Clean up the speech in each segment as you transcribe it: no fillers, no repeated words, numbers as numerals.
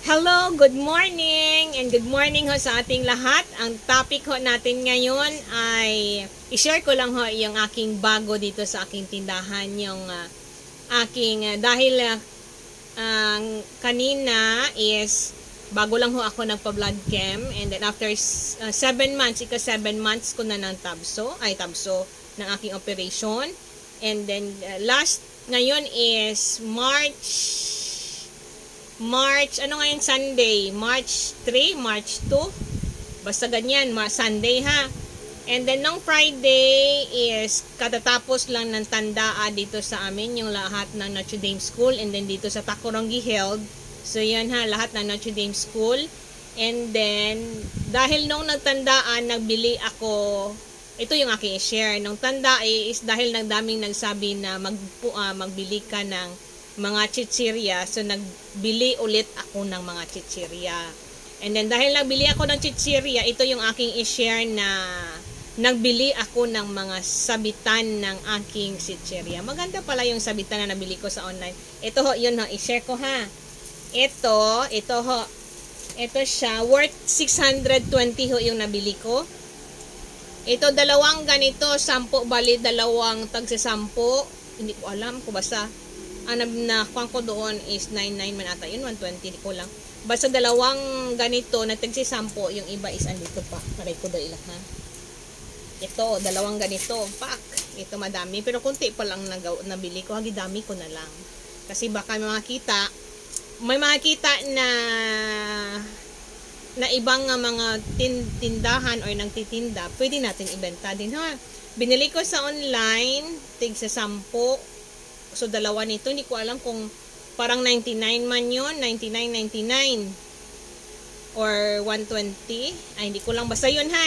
Hello, good morning and good morning ho sa ating lahat. Ang topic ho natin ngayon ay i-share ko lang ho yung aking bago dito sa aking tindahan, yung dahil kanina is bago lang ho ako nagpa-blood chem, and then after 7 months, 7 months ko na ng tabso ng aking operation, and then ngayon is March, ano ngayon, Sunday, March 3, March 2, basta ganyan, Sunday ha. And then nung Friday is katatapos lang ng tandaa dito sa amin, yung lahat ng Notre Dame School, and then dito sa Tacorongi held. So yan ha, lahat ng Notre Dame School. And then dahil nung nagtandaan, nagbili ako, ito yung aking i-share. Nung tanda is dahil daming nagsabi na magbili ka ng mga chichirya, so nagbili ulit ako ng mga chichirya. And then dahil nagbili ako ng chichirya, ito yung aking i-share na nagbili ako ng mga sabitan ng aking chichirya. Maganda pala yung sabitan na nabili ko sa online. Ito ho, yun ho, i-share ko ha. Ito ho, ito siya, worth 620 ho yung nabili ko. Ito, dalawang ganito, 10, bali dalawang tagsa 10. Hindi ko alam kung basta nakuha ko doon is 99 man ata yun, 120 ko lang. Basta dalawang ganito na tagsi 10, yung iba is andito pa. Paray ko doon ha. Ito, dalawang ganito, pak. Ito madami, pero konti pa lang nabili ko. Hagidami ko na lang. Kasi baka may makita na ibang mga tindahan or nagtitinda, pwede natin ibenta din ha. Binili ko sa online, tigsa 10. So, dalawa nito, hindi ko alam kung parang 99 man yun, 99.99 or 120. Ay, hindi ko lang, basta yun ha.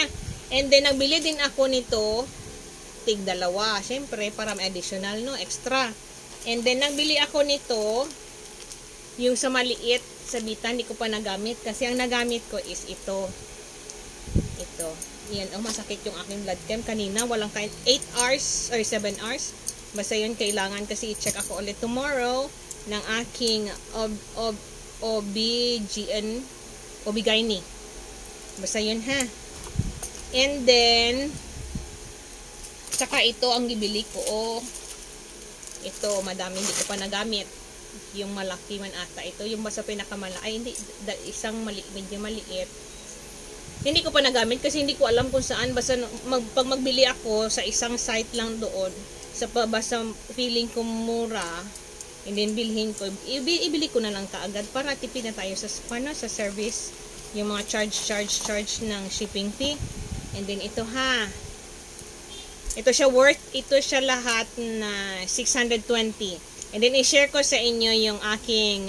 And then, nagbili din ako nito, tig dalawa. Siyempre, para may additional, no, extra. And then, nagbili ako nito, yung sa maliit, sabitan, hindi ko pa nagamit. Kasi ang nagamit ko is ito. Ito. Yan, masakit yung aking blood chem. Kanina, walang 8 hours or 7 hours. Basta yun, kailangan kasi i-check ako ulit tomorrow ng aking OB-GYN. Basta yun ha. And then, saka ito ang bibili ko. Ito, madami, hindi ko pa nagamit. Yung malaki man ata. Ito, yung basta pinakamalaki. Ay, hindi, isang medyo maliit. Hindi ko pa nagamit kasi hindi ko alam kung saan. Basta pag magbili ako sa isang site lang doon, basta feeling ko mura, and then bilhin ko, ibili ko na lang kaagad para tipid na tayo sa service, yung mga charge ng shipping fee. And then ito ha, ito siya lahat na 620. And then i-share ko sa inyo yung aking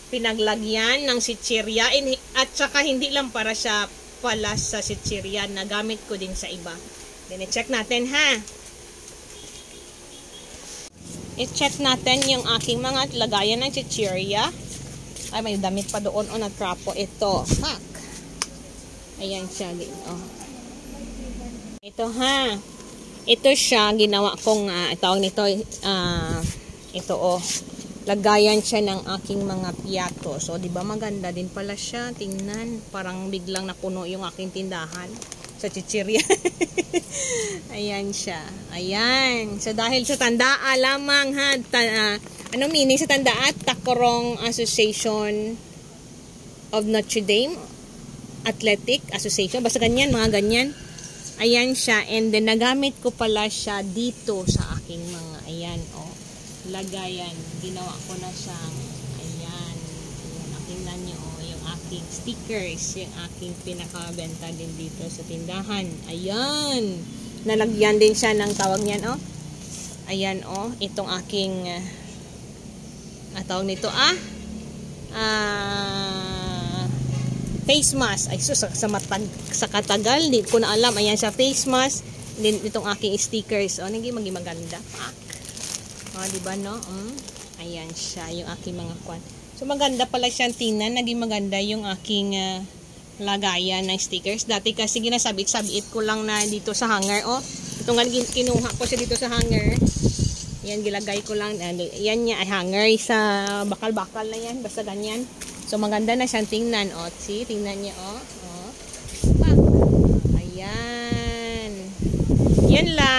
pinaglagyan ng chichirya, at saka hindi lang para siya pala sa chichirya, na gamit ko din sa iba. Then i-check natin ha. I-check natin yung aking mga lagayan ng chichirya. Ay, may damit pa doon na trapo. Ito. Pak. Ayan siya. Ito ha. Ito siya. Ginawa kong, tawag nito, ito lagayan siya ng aking mga piyato. So, di ba maganda din pala siya. Tingnan. Parang biglang napuno yung aking tindahan sa chichirya. Ayan siya. Ayan. So, dahil sa tandaan lamang ha, meaning sa tandaan? Tacorong Association of Notre Dame Athletic Association. Basta ganyan, mga ganyan. Ayan siya. And then, nagamit ko pala siya dito sa aking mga, ayan, lagayan. Ginawa ko na siyang, ayan. Tingnan nyo, yung aking stickers, yung aking pinakabenta din dito sa tindahan. Ayan. Nalagyan din siya ng tawag niyan, ayan, itong aking tawag nito, face mask. Ay, sa katagal, hindi ko na alam. Ayan siya, face mask. Din itong aking stickers. Maging maganda. Diba, no? Ayan siya, yung aking mga kwan. So, maganda pala siyang tingnan. Naging maganda yung aking lagayan ng stickers. Dati kasi ginasabit-sabit ko lang na dito sa hanger. Ito nga, kinuha ko siya dito sa hanger. Yan, gilagay ko lang. Yan niya ay hanger sa bakal-bakal na yan. Basta ganyan. So, maganda na siyang tingnan. O, see? Tingnan niya, o. Ayan. Yan lang.